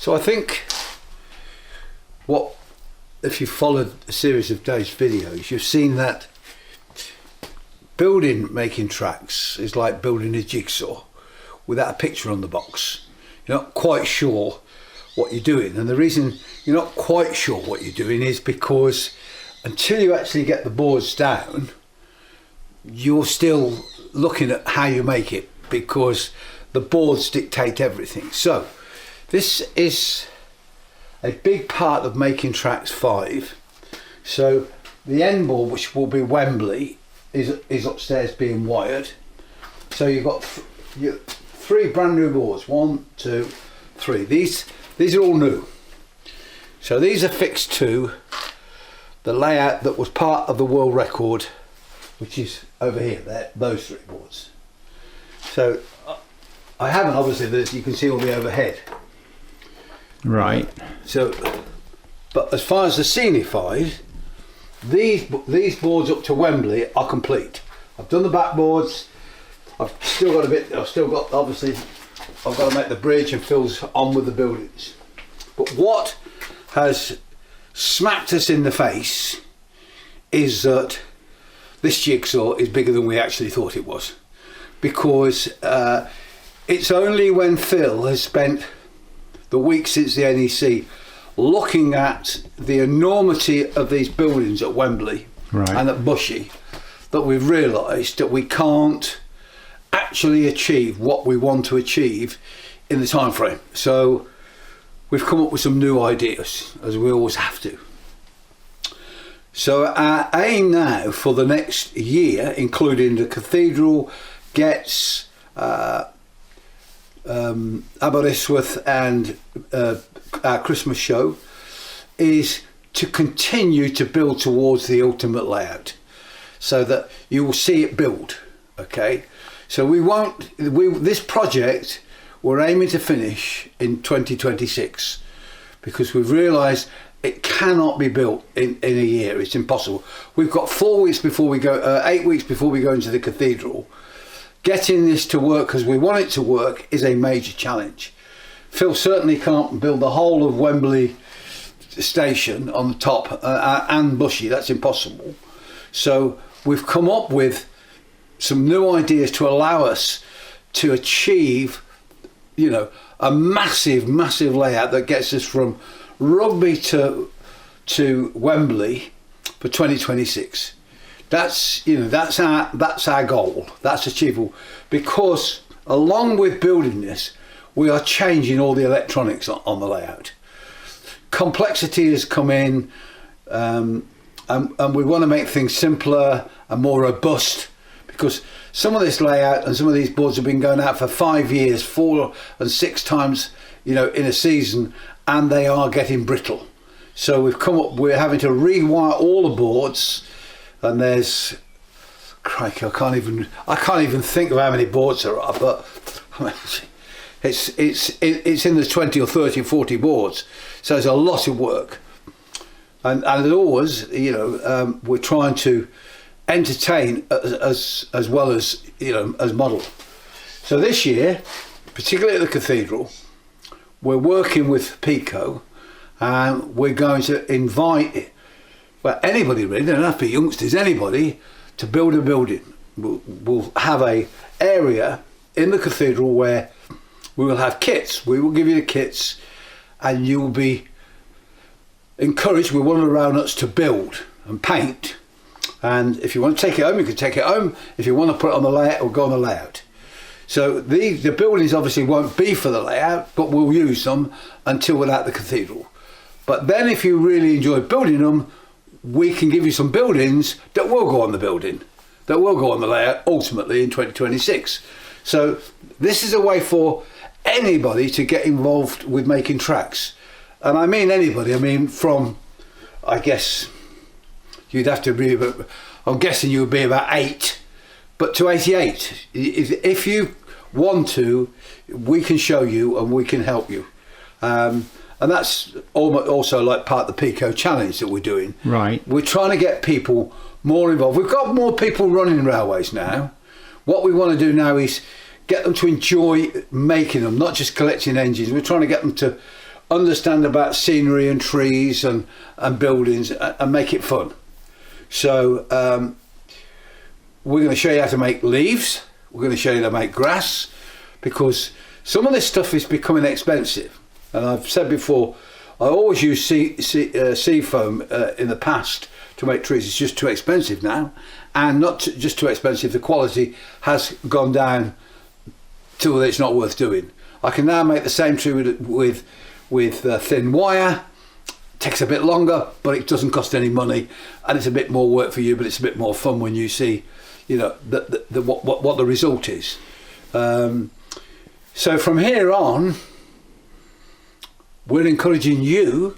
So I think if you followed a series of Dave's videos, you've seen that making tracks is like building a jigsaw without a picture on the box. You're not quite sure what you're doing, and the reason you're not quite sure what you're doing is because until you actually get the boards down, you're still looking at how you make it, because the boards dictate everything. So this is a big part of making tracks 5. So the end board, which will be Wembley, is upstairs being wired. So you've got 3 brand new boards. 1, 2, 3. These are all new. So these are fixed to the layout that was part of the world record, which is over here. Those 3 boards. So I haven't, obviously, you can see all the overhead. Right. So, but as far as the scenified, these boards up to Wembley are complete. I've done the backboards. I've still got obviously, I've got to make the bridge and Phil's on with the buildings. But what has smacked us in the face is that this jigsaw is bigger than we actually thought it was. Because it's only when Phil has spent the week since the NEC looking at the enormity of these buildings at Wembley and at Bushy that we've realised that we can't actually achieve what we want to achieve in the time frame. So we've come up with some new ideas, as we always have to. So our aim now for the next year, including the cathedral, Getz, Aberystwyth and our Christmas show, is to continue to build towards the ultimate layout so that you will see it build. Okay, so this project we're aiming to finish in 2026, because we've realised it cannot be built in a year. It's impossible. We've got 4 weeks before we go, 8 weeks before we go into the cathedral. Getting this to work as we want it to work is a major challenge. Phil certainly can't build the whole of Wembley station on the top and Bushy. That's impossible. So we've come up with some new ideas to allow us to achieve, a massive layout that gets us from Rugby to Wembley for 2026. That's our goal. That's achievable, because along with building this, we are changing all the electronics on the layout. Complexity has come in, and we want to make things simpler and more robust, because some of this layout and some of these boards have been going out for 5 years, 4 and 6 times, in a season, and they are getting brittle. So we're having to rewire all the boards. And there's, crikey, I can't even think of how many boards there are, but I mean, it's in the 20 or 30 or 40 boards, so there's a lot of work. And as always, we're trying to entertain as well as as model. So this year, particularly at the cathedral, we're working with Pico, and we're going to invite anybody really, they don't have to be youngsters, anybody, to build a building. We'll have a area in the cathedral where we will have kits. We will give you the kits, and you will be encouraged with one of the roundnuts to build and paint. And if you want to take it home, you can take it home. If you want to put it on the layout, we'll go on the layout. So the buildings obviously won't be for the layout, but we'll use them until we're at the cathedral. But then if you really enjoy building them, we can give you some buildings that will go on the building, that will go on the layout ultimately in 2026. So this is a way for anybody to get involved with making tracks. And I mean anybody, I guess you'd have to be, I'm guessing you would be about 8, but to 88. If you want to, we can show you and we can help you. And that's also like part of the Pico challenge that we're doing. Right. We're trying to get people more involved. We've got more people running railways now. What we want to do now is get them to enjoy making them, not just collecting engines. We're trying to get them to understand about scenery and trees and buildings and make it fun. So we're going to show you how to make leaves. We're going to show you how to make grass, because some of this stuff is becoming expensive. And I've said before, I always use sea foam in the past to make trees. It's just too expensive now, and not just too expensive. The quality has gone down till it's not worth doing. I can now make the same tree with thin wire. Takes a bit longer, but it doesn't cost any money, and it's a bit more work for you, but it's a bit more fun when you see, you know, what the result is. So from here on, we're encouraging you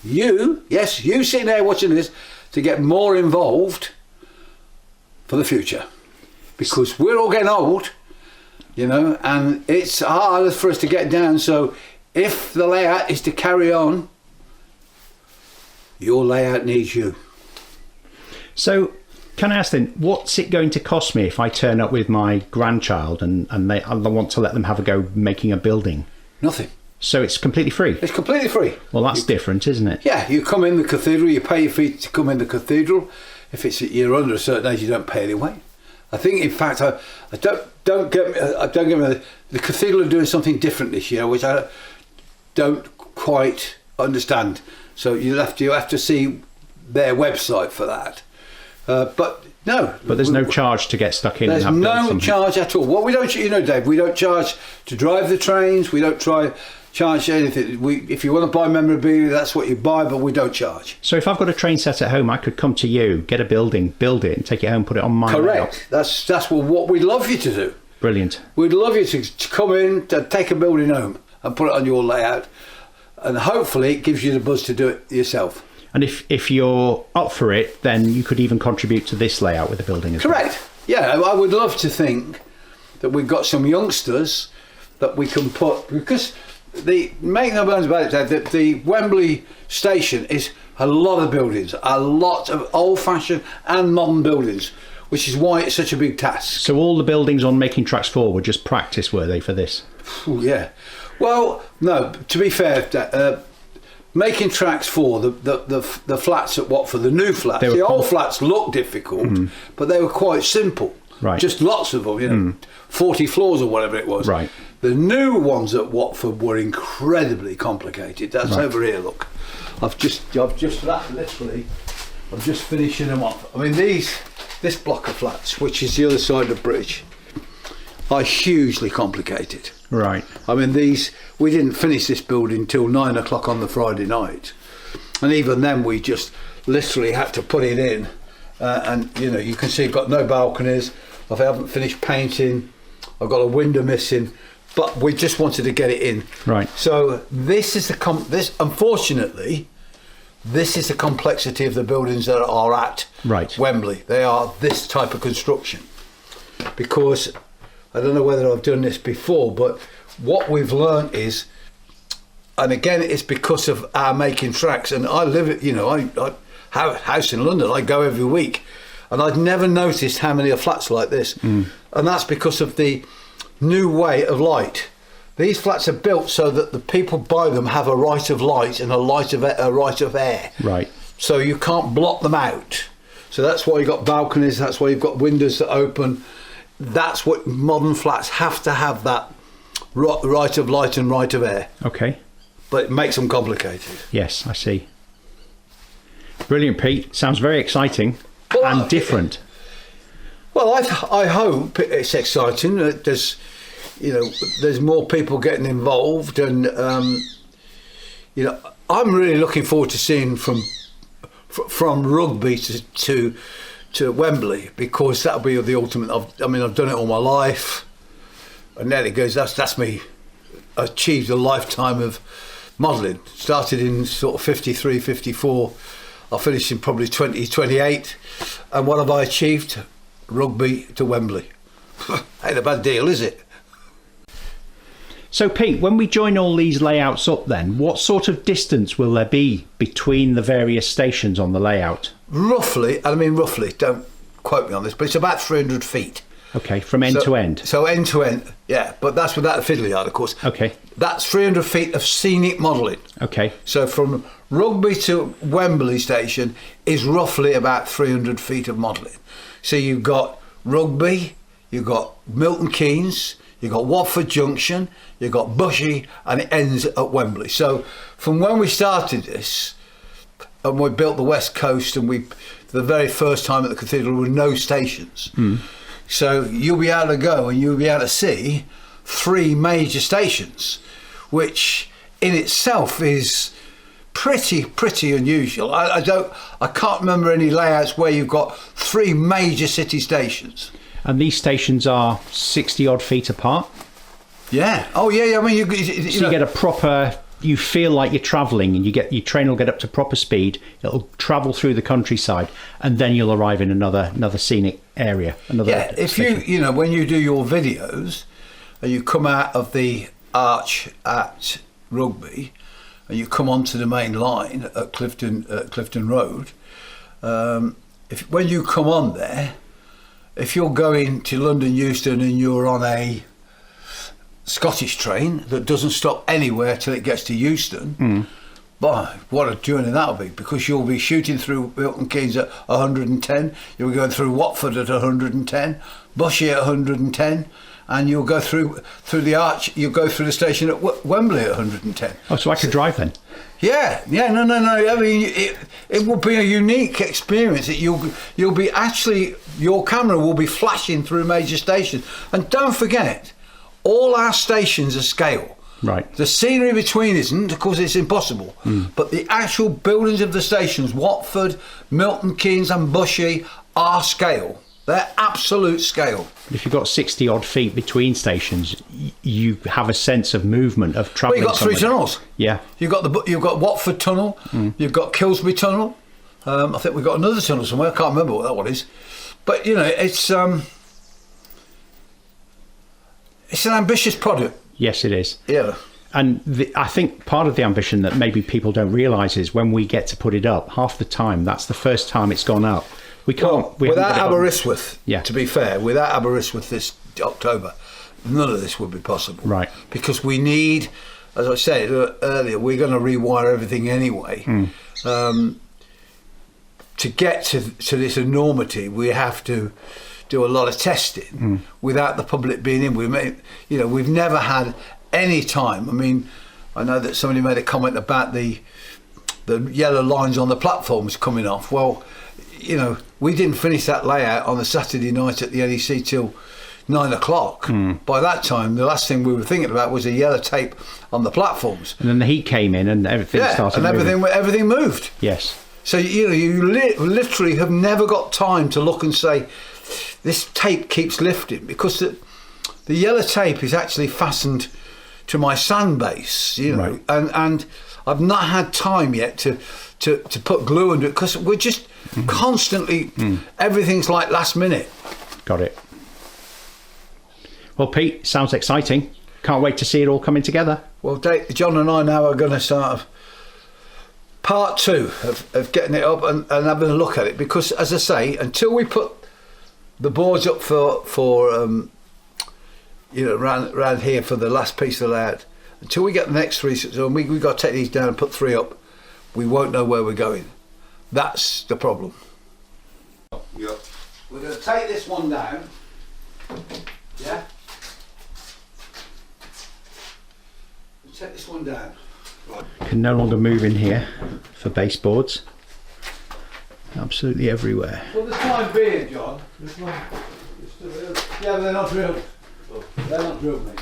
sitting there watching this, to get more involved for the future, because we're all getting old, you know, and it's harder for us to get down. So if the layout is to carry on, your layout needs you. So can I ask then, what's it going to cost me if I turn up with my grandchild and I want to let them have a go making a building? Nothing. So it's completely free? It's completely free. Well, that's different, isn't it? Yeah, you come in the cathedral, you pay your fee to come in the cathedral. If you're under a certain age, you don't pay anyway. I think, in fact, I don't get me. The cathedral are doing something different this year, which I don't quite understand. So you have to see their website for that. But there's no charge to get stuck in. There's no charge at all. Well, we don't, you know, Dave. We don't charge to drive the trains. We don't charge anything. If you want to buy memorabilia, that's what you buy, but we don't charge. So if I've got a train set at home, I could come to you, get a building, build it, and take it home, put it on my Correct. Layout. That's what we'd love you to do. Brilliant. We'd love you to come in, to take a building home and put it on your layout, and hopefully it gives you the buzz to do it yourself. And if you're up for it, then you could even contribute to this layout with the building as well. Correct. Yeah, I would love to think that we've got some youngsters that we can put, because make no bones about it, that the Wembley station is a lot of buildings, a lot of old-fashioned and modern buildings, which is why it's such a big task. So all the buildings on Making Tracks 4 were just practice, were they, for this? Ooh, yeah. Well, no, to be fair, Making Tracks 4, the flats at Watford, the new flats, the old flats look difficult, but they were quite simple. Right. Just lots of them, you know, 40 floors or whatever it was. Right. The new ones at Watford were incredibly complicated. That's over here, look. I've just literally, I'm just finishing them off. I mean, this block of flats, which is the other side of the bridge, are hugely complicated. Right. I mean, we didn't finish this building till 9 o'clock on the Friday night, and even then we just literally had to put it in. And you know, you can see I've got no balconies. I haven't finished painting. I've got a window missing, but we just wanted to get it in. Right. So this is unfortunately, this is the complexity of the buildings that are at Wembley. They are this type of construction, because I don't know whether I've done this before, but what we've learned is, and again, it's because of our Making Tracks, and I live it, you know, I have a house in London, I go every week, and I'd never noticed how many are flats like this. And that's because of the new way of light. These flats are built so that the people buy them have a right of light and a right of air. Right. So you can't block them out. So that's why you've got balconies, that's why you've got windows that open. That's what modern flats have to have, that right of light and right of air. Okay. But it makes them complicated. Yes, I see. Brilliant, Pete. Sounds very exciting and different. Well, I hope it's exciting. There's more people getting involved, and you know, I'm really looking forward to seeing from Rugby to Wembley, because that'll be the ultimate. I've done it all my life, and there it goes. That's me. Achieved a lifetime of modelling. Started in sort of 53, 54. I finished in probably 2028, and what have I achieved? Rugby to Wembley. Ain't a bad deal, is it? So Pete, when we join all these layouts up then, what sort of distance will there be between the various stations on the layout? Roughly, don't quote me on this, but it's about 300 feet. Okay, from end to end. So end to end, yeah. But that's without the fiddly yard, of course. Okay. That's 300 feet of scenic modelling. Okay. So from Rugby to Wembley station is roughly about 300 feet of modelling. So you've got Rugby, you've got Milton Keynes, you've got Watford Junction, you've got Bushy, and it ends at Wembley. So from when we started this, and we built the West Coast, and the very first time at the cathedral, there were no stations. So you'll be able to go and you'll be able to see 3 major stations, which in itself is pretty unusual. I can't remember any layouts where you've got 3 major city stations. And these stations are 60 odd feet apart? Yeah. Oh yeah. I mean, you get a proper. You feel like you're travelling, and your train will get up to proper speed. It'll travel through the countryside, and then you'll arrive in another scenic area. If station. when you do your videos, and you come out of the arch at Rugby, and you come onto the main line at Clifton Road, when you come on there, if you're going to London Euston and you're on a Scottish train that doesn't stop anywhere till it gets to Euston, boy, what a journey that'll be, because you'll be shooting through Milton Keynes at 110, you'll be going through Watford at 110, Bushy at 110, and you'll go through the arch, you'll go through the station at Wembley at 110. Oh, so I could drive then? Yeah, no. I mean, it will be a unique experience. You'll be actually, your camera will be flashing through major stations. And don't forget, all our stations are scale. Right. The scenery between isn't, of course it's impossible. But the actual buildings of the stations, Watford, Milton Keynes and Bushy, are scale. They're absolute scale. If you've got 60 odd feet between stations, you have a sense of movement, of travelling. Well, you've got 3 tunnels. Yeah. You've got Watford Tunnel, you've got Kilsby Tunnel. I think we've got another tunnel somewhere. I can't remember what that one is. But, it's an ambitious project. Yes, it is. Yeah. And I think part of the ambition that maybe people don't realise is when we get to put it up, half the time, that's the first time it's gone up. We can't. Without Aberystwyth, yeah. To be fair, without Aberystwyth this October, none of this would be possible. Right. Because we need, as I said earlier, we're going to rewire everything anyway. To get to this enormity, we have to do a lot of testing without the public being in. We've never had any time. I mean, I know that somebody made a comment about the yellow lines on the platforms coming off. Well, we didn't finish that layout on the Saturday night at the NEC till 9 o'clock. By that time, the last thing we were thinking about was a yellow tape on the platforms. And then the heat came in and everything started moving. Everything moved. Yes. So, you literally have never got time to look and say, this tape keeps lifting, because the yellow tape is actually fastened to my sand base, Right. and I've not had time yet to put glue under it, because we're just constantly, everything's like last minute. Got it. Well, Pete, sounds exciting. Can't wait to see it all coming together. Well, John and I now are going to start part 2 of getting it up and having a look at it, because, as I say, until we put the boards up for around here for the last piece of the layout, until we get the next 3, so we've got to take these down and put 3 up, we won't know where we're going. That's the problem. Yep. We're going to take this one down. Yeah? We'll take this one down. Can no longer move in here for baseboards. Absolutely everywhere. For the time being, John, yeah, but they're not drilled. They're not drilled, mate.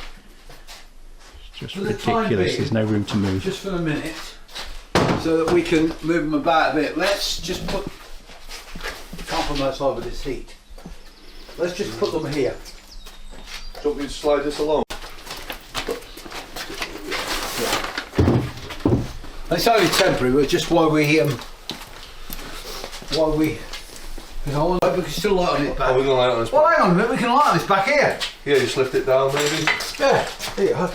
It's just For the time ridiculous. being, There's no room to move. Just for a minute, so that we can move them about a bit. Let's just compromise over this heat. Let's just put them here. Do you want me to slide this along? It's only temporary, but just while we we can still light on it back. Oh, we're going to light on this Well, back? hang on a minute, we can light on this back here. Yeah, just lift it down maybe. Yeah, here you are.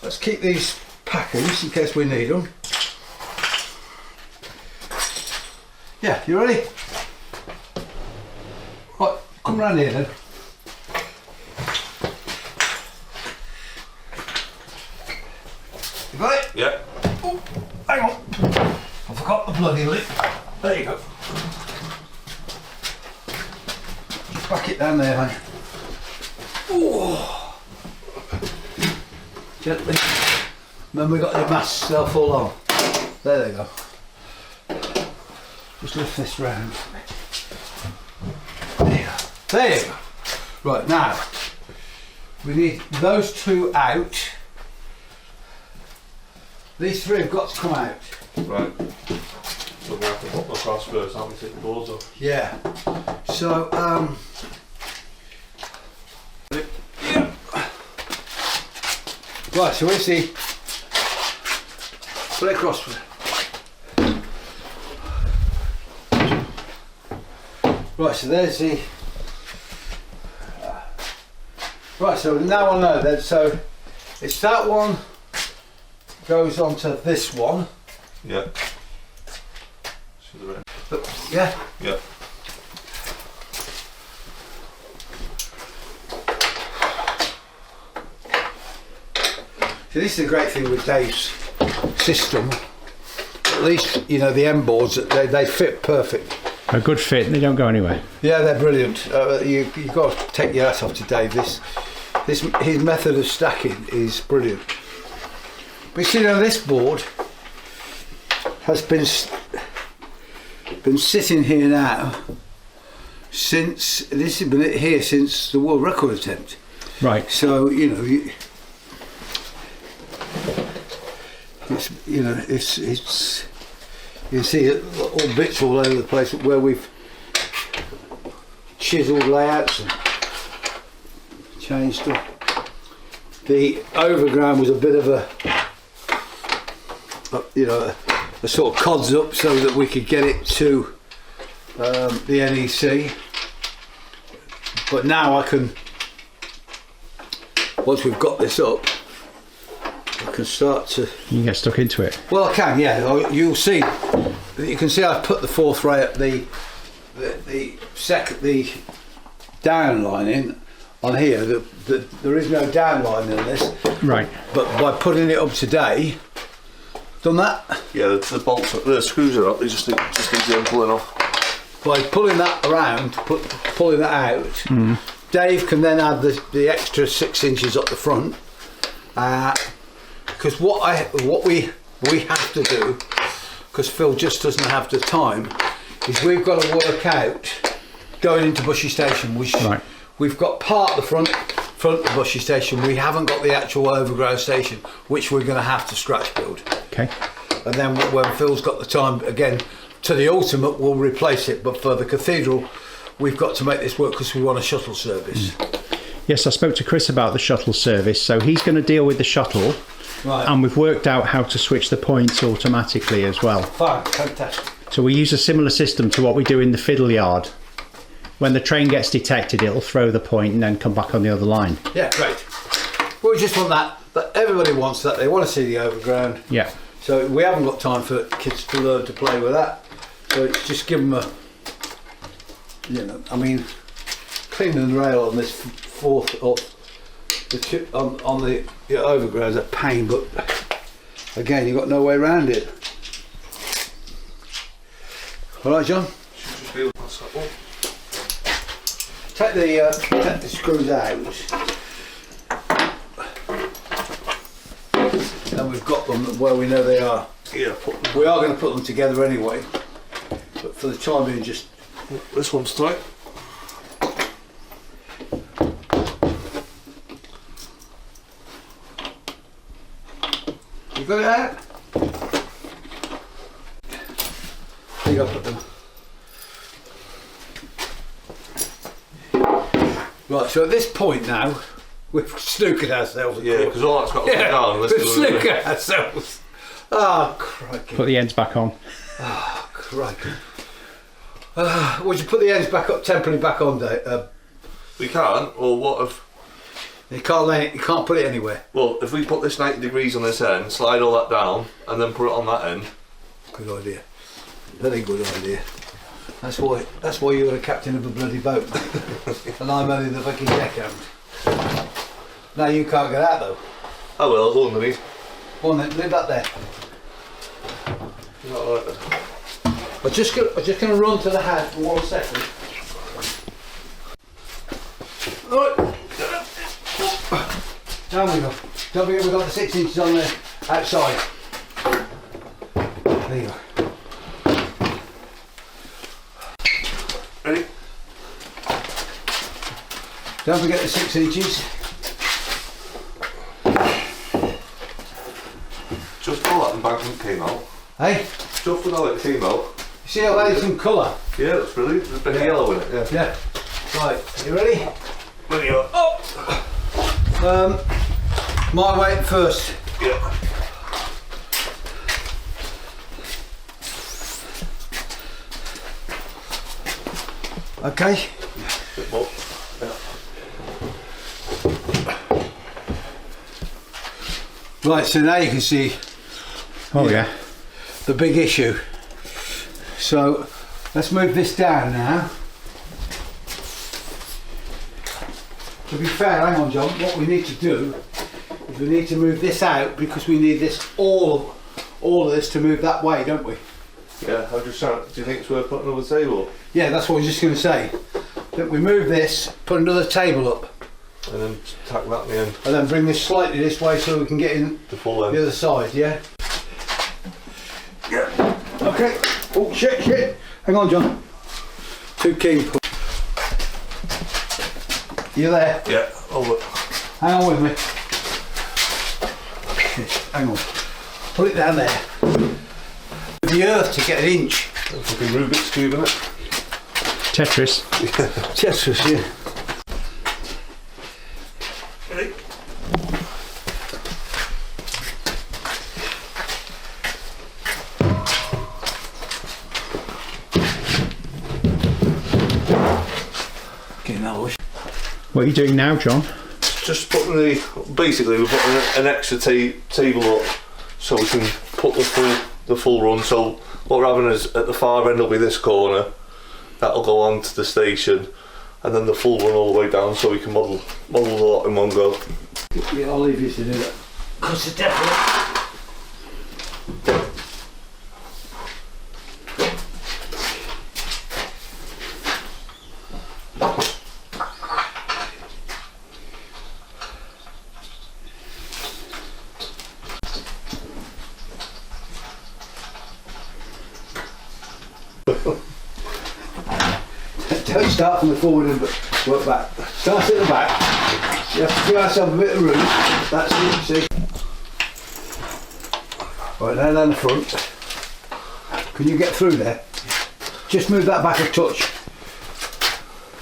Let's keep these packings in case we need them. Yeah, you ready? Right, Come round here then. You got it? Yeah. Oh, hang on. I forgot the bloody lid. There you go. Just back it down there, mate. Oh. Gently. Then we got the masts, they'll fall on. There they go. Just lift this round. There you go. There you go. Right, now we need those two out. These three have got to come out. Right. So we have to put them across first, haven't we? Take the boards off. Yeah. So, yeah. Right, so where's the... Put it across. Right, so there's the... Right, so now I know that, so it's that one goes onto this one. Yeah. Yeah. Yeah. So this is the great thing with Dave's system. At least, you know, the M boards, they fit perfect. A good fit, and they don't go anywhere. Yeah, they're brilliant. You've got to take your hat off to Dave. His method of stacking is brilliant. But you know, this board has been sitting here now since this has been here since the world record attempt. Right. So you know, it's you can see all bits all over the place where we've chiselled layouts and changed them. The overground was a bit of a sort of cods up so that we could get it to the NEC. But now I can, once we've got this up, I can start to... You can get stuck into it. Well, I can, yeah. You'll see. You can see I've put the fourth ray at the down line in on here. There is no down line in this. Right. But by putting it up today, done that. Yeah, the bolts, the screws are up. They just need them pulling off. By pulling that around, pulling that out, Dave can then add the extra 6 inches up the front. Because what we have to do, because Phil just doesn't have the time, is we've got to work out going into Bushy Station. Right. We've got part of the front of Bushy Station. We haven't got the actual overgrown station, which we're going to have to scratch build. Okay. And then when Phil's got the time again to the ultimate, we'll replace it. But for the cathedral, we've got to make this work because we want a shuttle service. Yes, I spoke to Chris about the shuttle service, so he's going to deal with the shuttle. Right. And we've worked out how to switch the points automatically as well. Fine, fantastic. So we use a similar system to what we do in the fiddle yard. When the train gets detected, it'll throw the point and then come back on the other line. Yeah, great. Well, we just want that. But everybody wants that. They want to see the overground. Yeah. So we haven't got time for kids to learn to play with that. So it's just give them a, I mean, cleaning the rail on this fourth off on the overground is a pain, but again, you've got no way around it. All right, John. Take the screws out, and we've got them where we know they are. Yeah. We are going to put them together anyway, but for the time being, just This one's tight. you got it out. There you go, put them. Right, so at this point now, we've snookered ourselves. Yeah, because all that's got to come down. We've snookered ourselves. Oh, crikey. Put the ends back on. Oh, crikey. Would you put the ends back up, temporarily back on, Dave? We can't, or what if... You can't put it anywhere. Well, if we put this 90 degrees on this end, slide all that down, and then put it on that end. Good idea. Very good idea. That's why you're the captain of a bloody boat, mate. And I'm only the fucking deckhand. Now you can't get out though. I will, I'll go underneath. Go on then, leave that there. Not like that. I'm just gonna run to the hat for 1 second. Right. Down we go. Don't forget we've got the 6 inches on the outside. There you go. Ready? Don't forget the 6 inches. Just all that embankment came out. Hey? Just when all it came out. You see how that is in colour? Yeah, that's brilliant. There's a bit of yellow in it, yeah. Yeah. Right, you ready? Ready up. Oh! My weight first. Yeah. Okay. Bit more. Yeah. Right, so now you can see the big issue. So let's move this down now. To be fair, hang on John, what we need to do is we need to move this out because we need this all of this to move that way, don't we? Yeah, I'm just trying. Do you think it's worth putting another table up? Yeah, that's what I was just going to say. That we move this, put another table up, And then tack that in the end. and then bring this slightly this way so we can get in The full end. the other side, yeah? Yeah. Okay. Oh, shit. Hang on, John. Too keen. You there? Yeah, over. Hang on with me. Hang on. Put it down there. With the earth to get an inch. Fucking Rubik's Cube, innit? Tetris. Tetris, yeah. Ready? Getting that lush. What are you doing now, John? Just putting basically we're putting an extra table up so we can put the full run. So what we're having is at the far end will be this corner, that'll go on to the station, and then the full run all the way down so we can model the lot in one go. Yeah, I'll leave you to do that. Because it's definitely. Don't start from the forward and work back. Start at the back. You have to give ourselves a bit of room. That's it, see? Right, now down the front. Can you get through there? Just move that back a touch.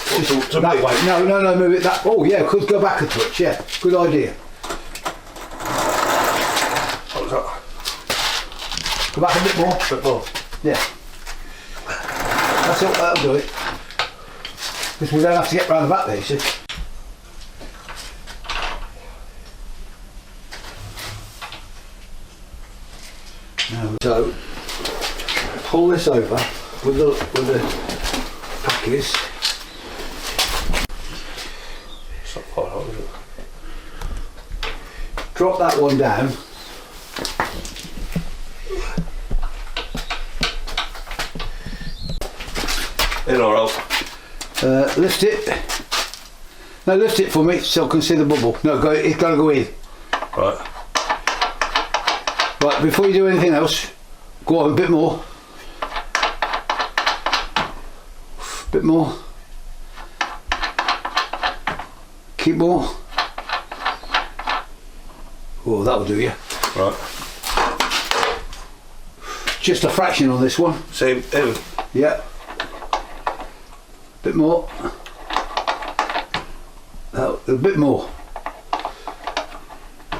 Just that way. No, move it that. Oh yeah, could go back a touch. Yeah, good idea. What's that? Go back a bit more. Bit more. Yeah. That's it, that'll do it. Because we don't have to get round the back there, you see. Now, so, pull this over with the packers. It's not quite hot, is it? Drop that one down. In or out? Lift it. No, lift it for me so I can see the bubble. No, it's got to go in. Right. Right, before you do anything else, go on a bit more. Bit more. Keep more. Oh, that'll do you. Right. Just a fraction on this one. Same in. Yeah. Bit more. A bit more.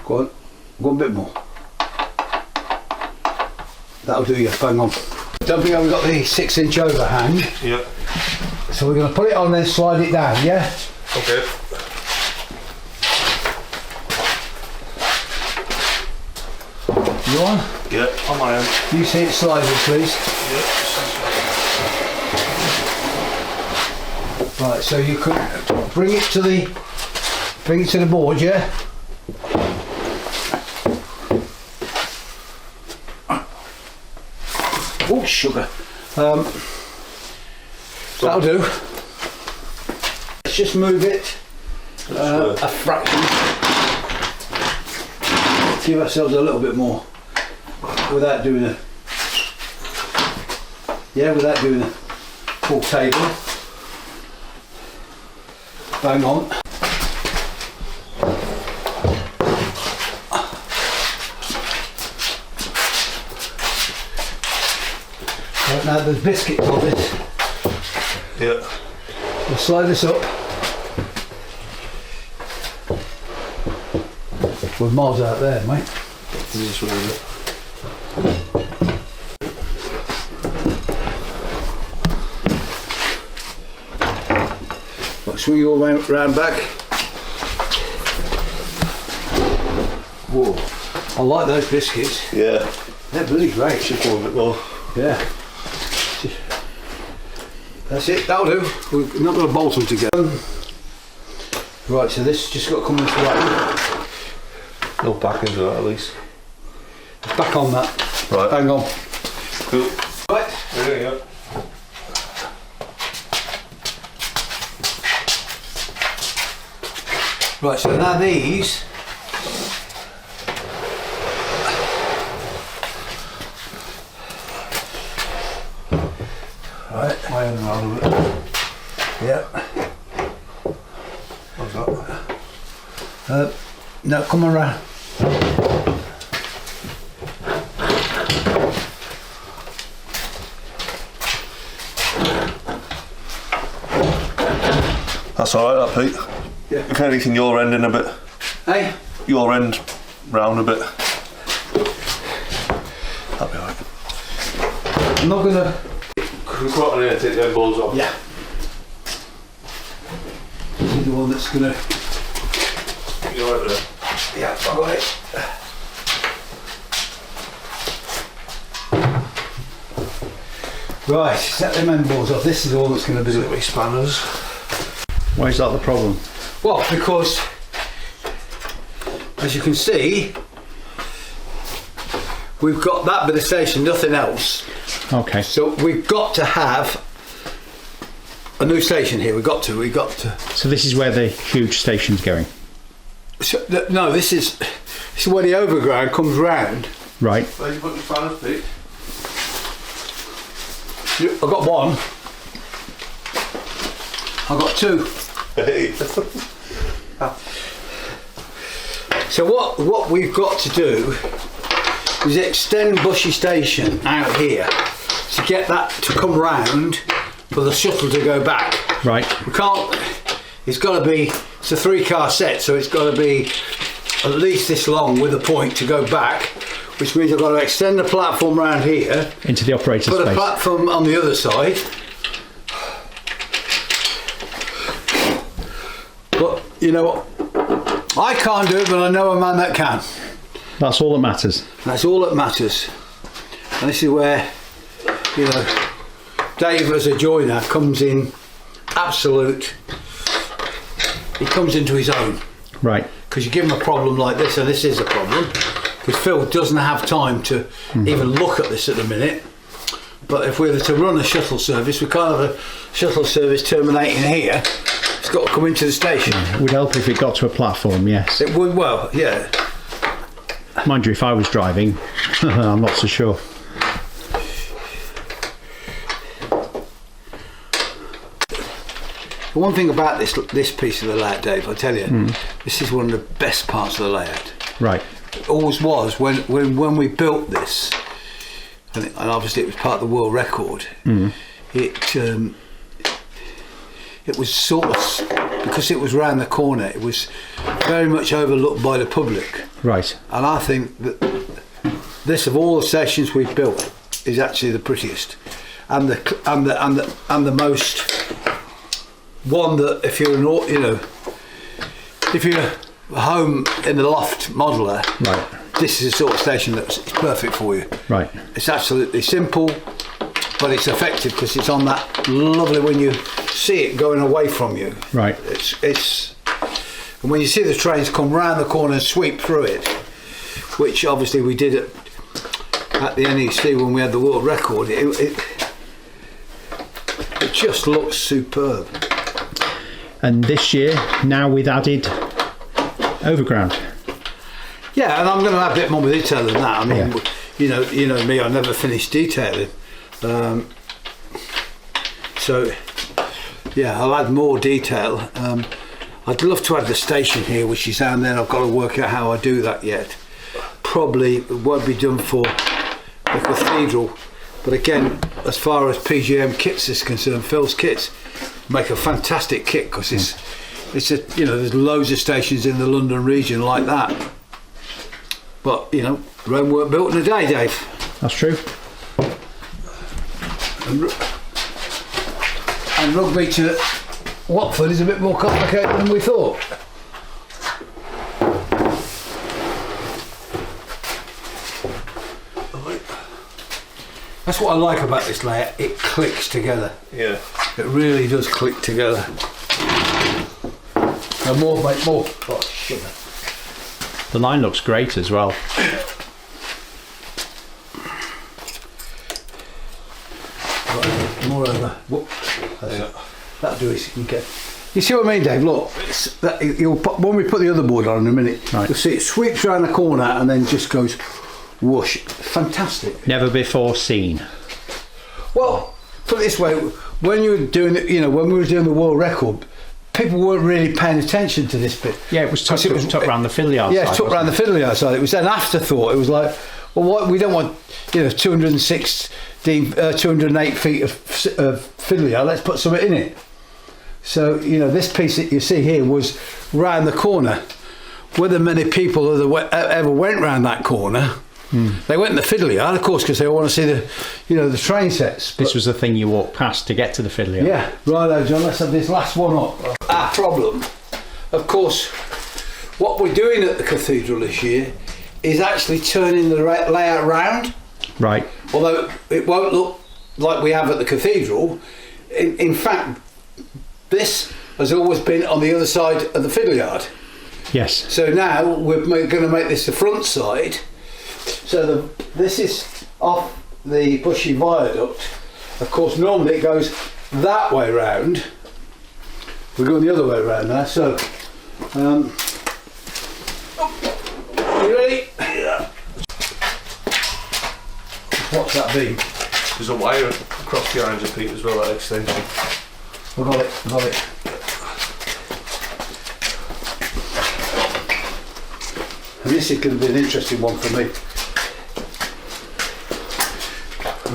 Go on a bit more. That'll do you, bang on. Don't think I've got the 6-inch overhang. Yeah. So we're going to put it on then slide it down, yeah? Okay. You on? Yeah, on my end. You see it sliding, please. Yeah. Right, so you can bring it to the board, yeah? Oh, sugar. That'll do. Let's just move it a fraction. Give ourselves a little bit more without doing a full table. Bang on. Right, now there's biscuits on this. Yeah. We'll slide this up. We're miles out there, mate. Just move it. Right, swing you all round back. Whoa. I like those biscuits. Yeah. They're bloody great. Just a bit more. Yeah. That's it, that'll do. We're not going to bolt them together. Right, so this just got to come this way. No back into that at least. Back on that. Right. Hang on. Cool. Right. There you go. Right, so now these. Right. My hand around a bit. Yeah. What's that? No, come around. That's alright, that, Pete. Yeah. If anything, your end in a bit. Hey? Your end round a bit. That'll be alright. I'm not gonna. Could we put on here and take the end balls off? Yeah. This is the one that's gonna. You alright there? Yeah, I've got it. Right, set them end balls off. This is the one that's gonna do it. Me spanners. Why is that the problem? Well, because as you can see, we've got that bit of station, nothing else. Okay. So we've got to have a new station here. We've got to. So this is where the huge station's going. So, no, this is where the overground comes round. Right. Where you put your spanners, Pete? I've got one. I've got two. Hey. So what we've got to do is extend Bushy Station out here to get that to come round for the shuttle to go back. Right. We can't. It's got to be. It's a 3-car set, so it's got to be at least this long with a point to go back, which means I've got to extend the platform round here. Into the operator Put space. a platform on the other side. But you know what? I can't do it, but I know a man that can. That's all that matters. That's all that matters. And this is where, you know, Dave as a joiner comes in absolute. He comes into his own. Right. Because you give him a problem like this, and this is a problem, because Phil doesn't have time to even look at this at the minute. But if we were to run a shuttle service, we can't have a shuttle service terminating here. It's got to come into the station. It would help if it got to a platform, yes. It would, well, yeah. Mind you, if I was driving, I'm not so sure. The one thing about this piece of the layout, Dave, I tell you, this is one of the best parts of the layout. Right. It always was when we built this, and obviously it was part of the world record. It was sort of, because it was round the corner, it was very much overlooked by the public. Right. And I think that this, of all the stations we've built, is actually the prettiest, and the most one that if you're if you're home in the loft modeler, right, this is the sort of station that's perfect for you. Right. It's absolutely simple. but it's effective because it's on that lovely when you see it going away from you. Right. It's and when you see the trains come round the corner and sweep through it, which obviously we did at the NEC when we had the world record, it just looks superb. And this year, now with added overground. Yeah, and I'm going to add a bit more detail than that. I mean, Yeah. you know me, I never finished detailing. So, yeah, I'll add more detail. I'd love to add the station here, which is down there. I've got to work out how I do that yet. Probably it won't be done for the cathedral, but again, as far as PGM kits is concerned, Phil's kits make a fantastic kit because it's a, you know, there's loads of stations in the London region like that. But you know, Rome weren't built in a day, Dave. That's true. And Rugby to Watford is a bit more complicated than we thought. That's what I like about this layout, it clicks together. Yeah. It really does click together. And more, mate, more. Oh, sugar. The line looks great as well. Right, more over. Whoop. Yeah. That'll do it. Okay. You see what I mean, Dave? Look, when we put the other board on in a minute, Right. you'll see it sweeps around the corner and then just goes whoosh. Fantastic. Never before seen. Well, put it this way: when you were doing, when we were doing the world record, people weren't really paying attention to this bit. Yeah, it was tucked around the fiddle yard Yeah, side, tucked around the wasn't fiddle yard side. It was an afterthought. It was like, well, what, we don't want 208 feet of fiddle yard. Let's put something in it. So this piece that you see here was round the corner. Whether many people ever went round that corner. They went in the fiddle yard, of course, because they want to see the train sets. This was the thing you walked past to get to the fiddle yard. Yeah, righto, John. Let's have this last one up. Our problem, of course, what we're doing at the cathedral this year is actually turning the layout round. Right. Although it won't look like we have at the cathedral. In fact, this has always been on the other side of the fiddle yard. Yes. So now we're going to make this the front side. So this is off the Bushy Viaduct. Of course, normally it goes that way round. We're going the other way around now. So, you ready? Yeah. What's that be? There's a wire across behind you, Pete, as well, that extension. I got it. And this is going to be an interesting one for me.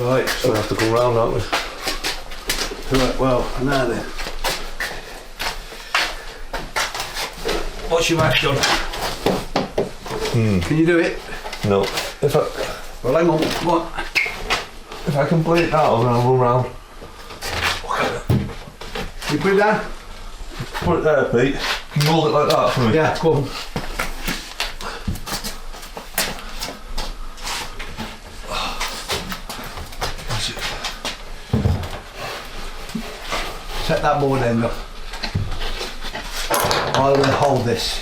Right, So we have to go round, aren't we? right, well, now then. What's your match done? Can you do it? No. Well, hang on, come on. If I can bleed it out, I'll run round. You put it down? Put it there, Pete. Can you hold it like that for me? Yeah, go on. Set that board end up. I will hold this.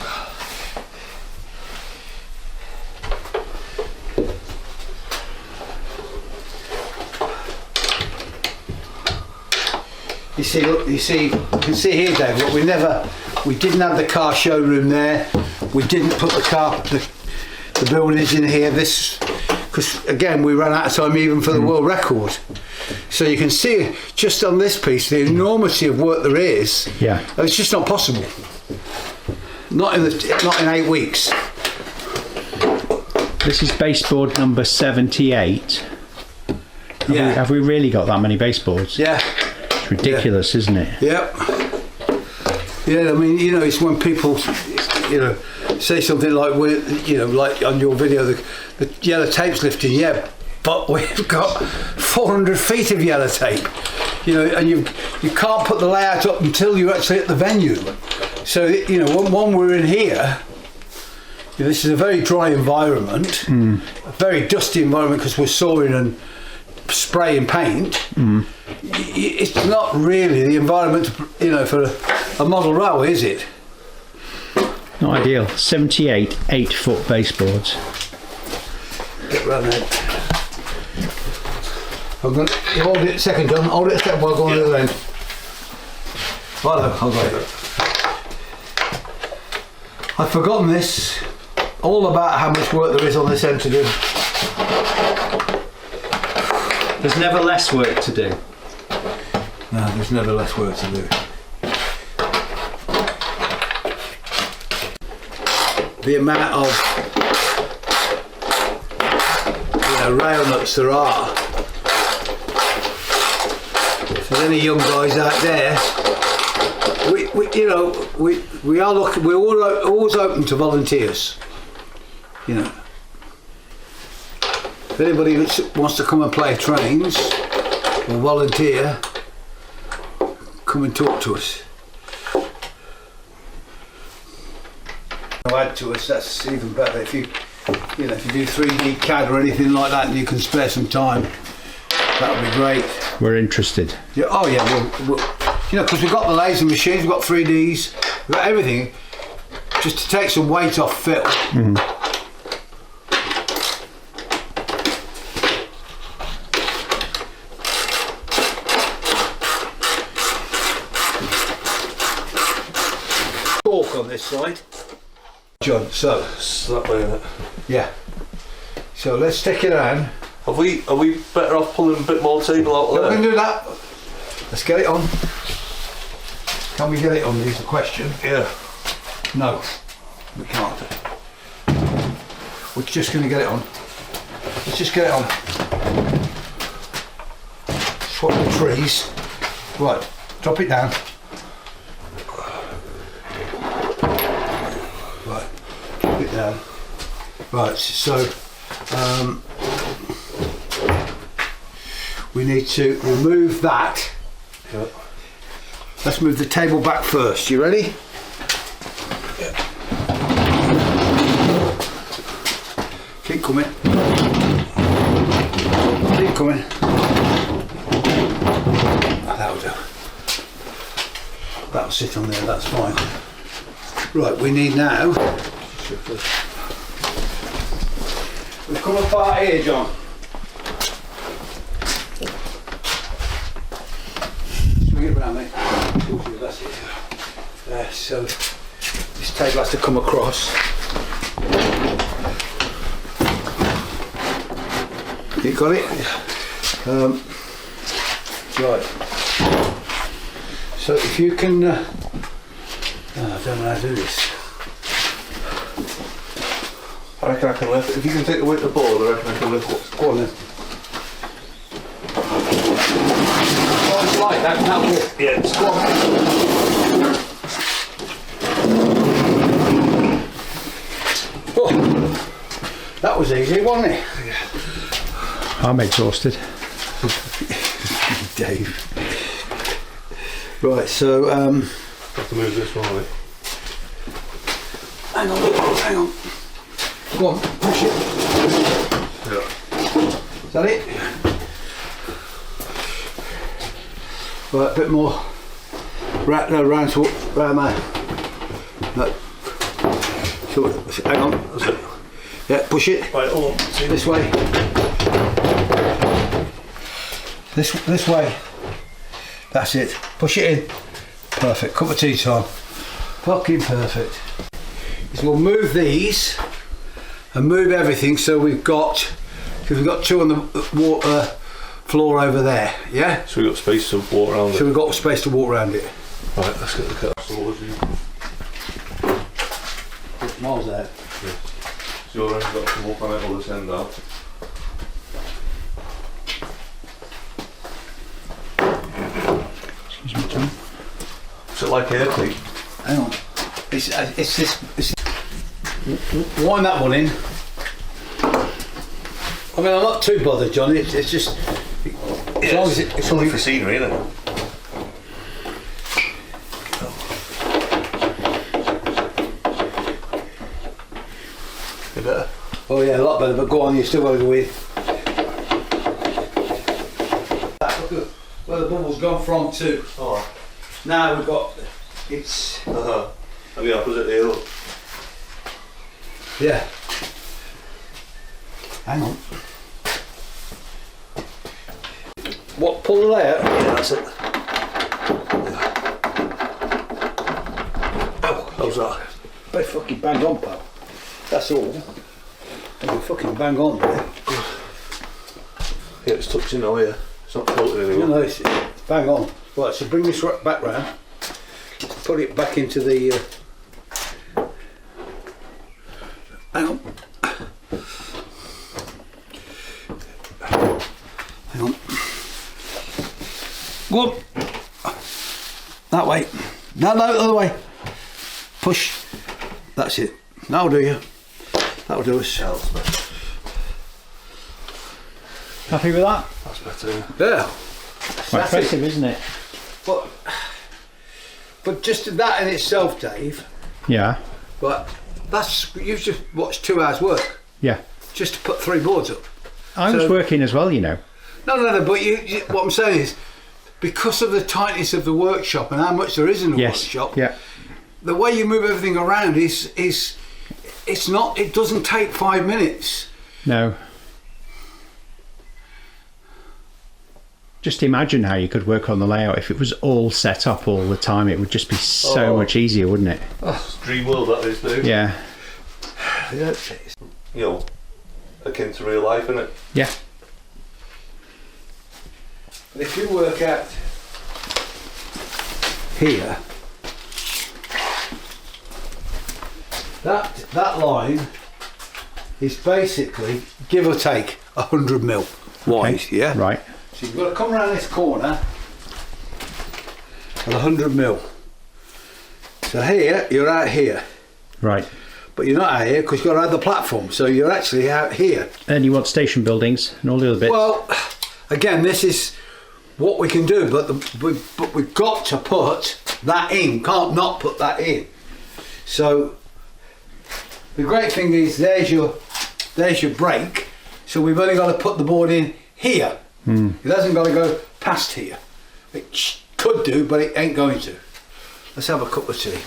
You see, look, you can see here, Dave, look, we didn't have the car showroom there. We didn't put the buildings in here. Because again, we ran out of time even for the world record. So you can see just on this piece the enormity of work there is. Yeah. It's just not possible. Not in 8 weeks. This is baseboard number 78. Have we really got that many baseboards? Yeah. It's ridiculous, isn't it? Yep. Yeah, I mean, it's when people, say something like, like on your video, the yellow tape's lifting, yeah, but we've got 400 feet of yellow tape, and you can't put the layout up until you're actually at the venue. So, when we're in here, this is a very dry environment, a very dusty environment because we're sawing and spray and paint, it's not really the environment, for a model railway, is it? Not ideal. 78 8-foot baseboards. Get round there. I'm going to hold it a second, John. Hold it a second while I go on the other end. Righto, I'll go. I've forgotten this. All about how much work there is on this end to do. There's never less work to do. No, there's never less work to do. The amount of rail nuts there are. If there's any young guys out there, we are looking. We're always open to volunteers. If anybody wants to come and play trains or volunteer, come and talk to us. Add to us, that's even better. If you do 3D CAD or anything like that and you can spare some time, that would be great. We're interested. Yeah. Oh yeah. Because we've got the laser machines, we've got 3Ds, we've got everything, just to take some weight off Phil. Talk on this side. John, so That way, innit? yeah. So let's stick it on. Are we better off pulling a bit more table out We there? can do that. Let's get it on. Can we get it on? Is the question. Yeah. No, we can't. We're just going to get it on. Let's just get it on. Swap the trees. Right, drop it down. Right, drop it down. Right, so we need to remove that. Yeah. Let's move the table back first. You ready? Yeah. Keep coming. Keep coming. That'll do. That'll sit on there, that's fine. Right, we need now. We've come apart here, John. Swing it round, mate. That's it. There, so this table has to come across. You got it? Right. So if you can, I don't know how to do this. I reckon I can lift it. If you can take the weight of the board, I reckon I can lift it. Go on then. Oh, it's like that, that'll do. Yeah, it's Go on. Oh, that was easy, wasn't it? I'm exhausted. Dave. Right, so have to move this one, right? hang on. Go on, push it. Yeah. Is that it? Right, a bit more. Right, no, round there. No. So, hang on. That's it. Yeah, push it. Right, hold on. See This way. This way. That's it. Push it in. Perfect. Cup of tea time. Fucking perfect. So we'll move these and move everything so we've got two on the water floor over there. Yeah. So we've got space to walk around So it. we've got space to walk around it. Right, let's get the cut. Miles there. So you're only got to walk on it all this end out. Excuse me, John. Is it like airplane? Hang on. It's this. Wind that one in. I mean, I'm not too bothered, John. It's just. As long as it's only for scenery, isn't it? Better. Oh yeah, a lot better. But go on, you still got to go in. look at where the bubble's gone from to. Oh. Now we've got, it's... And the opposite here, look. Yeah. Hang on. What, pull the layout? Yeah, that's it. Oh, How's that? they fucking bang on, pal. That's all. They fucking bang on there. Yeah, it's touching now, yeah. It's not floating anymore. No, it's bang on. Right, so bring this back round. Put it back into the... hang on. Hang on. Go on. That way. No, the other way. Push. That's it. That'll do you. That'll do us. Happy with that? That's better, yeah. Yeah. Quite impressive, isn't it? But just that in itself, Dave. Yeah. But that's, you've just watched 2 hours work Yeah. just to put 3 boards up. I was working as well, you know. No, but you, what I'm saying is, because of the tightness of the workshop and how much there is in the workshop, Yeah. the way you move everything around is it's not, it doesn't take 5 minutes. No. Just imagine how you could work on the layout if it was all set up all the time. It would just be so much easier, wouldn't it? Oh, dream world that is, dude. Yeah. Yeah. You know, akin to real life, innit? Yeah. But if you work out here, that line is basically, give or take, 100 mil wide, Okay. yeah? Right. So you've got to come around this corner at 100 mil. So here, you're out here. Right. But you're not out here because you've got to have the platform, so you're actually out here. And you want station buildings and all the other bits. Well, again, this is what we can do, but we've got to put that in. Can't not put that in. So the great thing is, there's your break. So we've only got to put the board in here. It hasn't got to go past here. It could do, but it ain't going to. Let's have a cup of tea.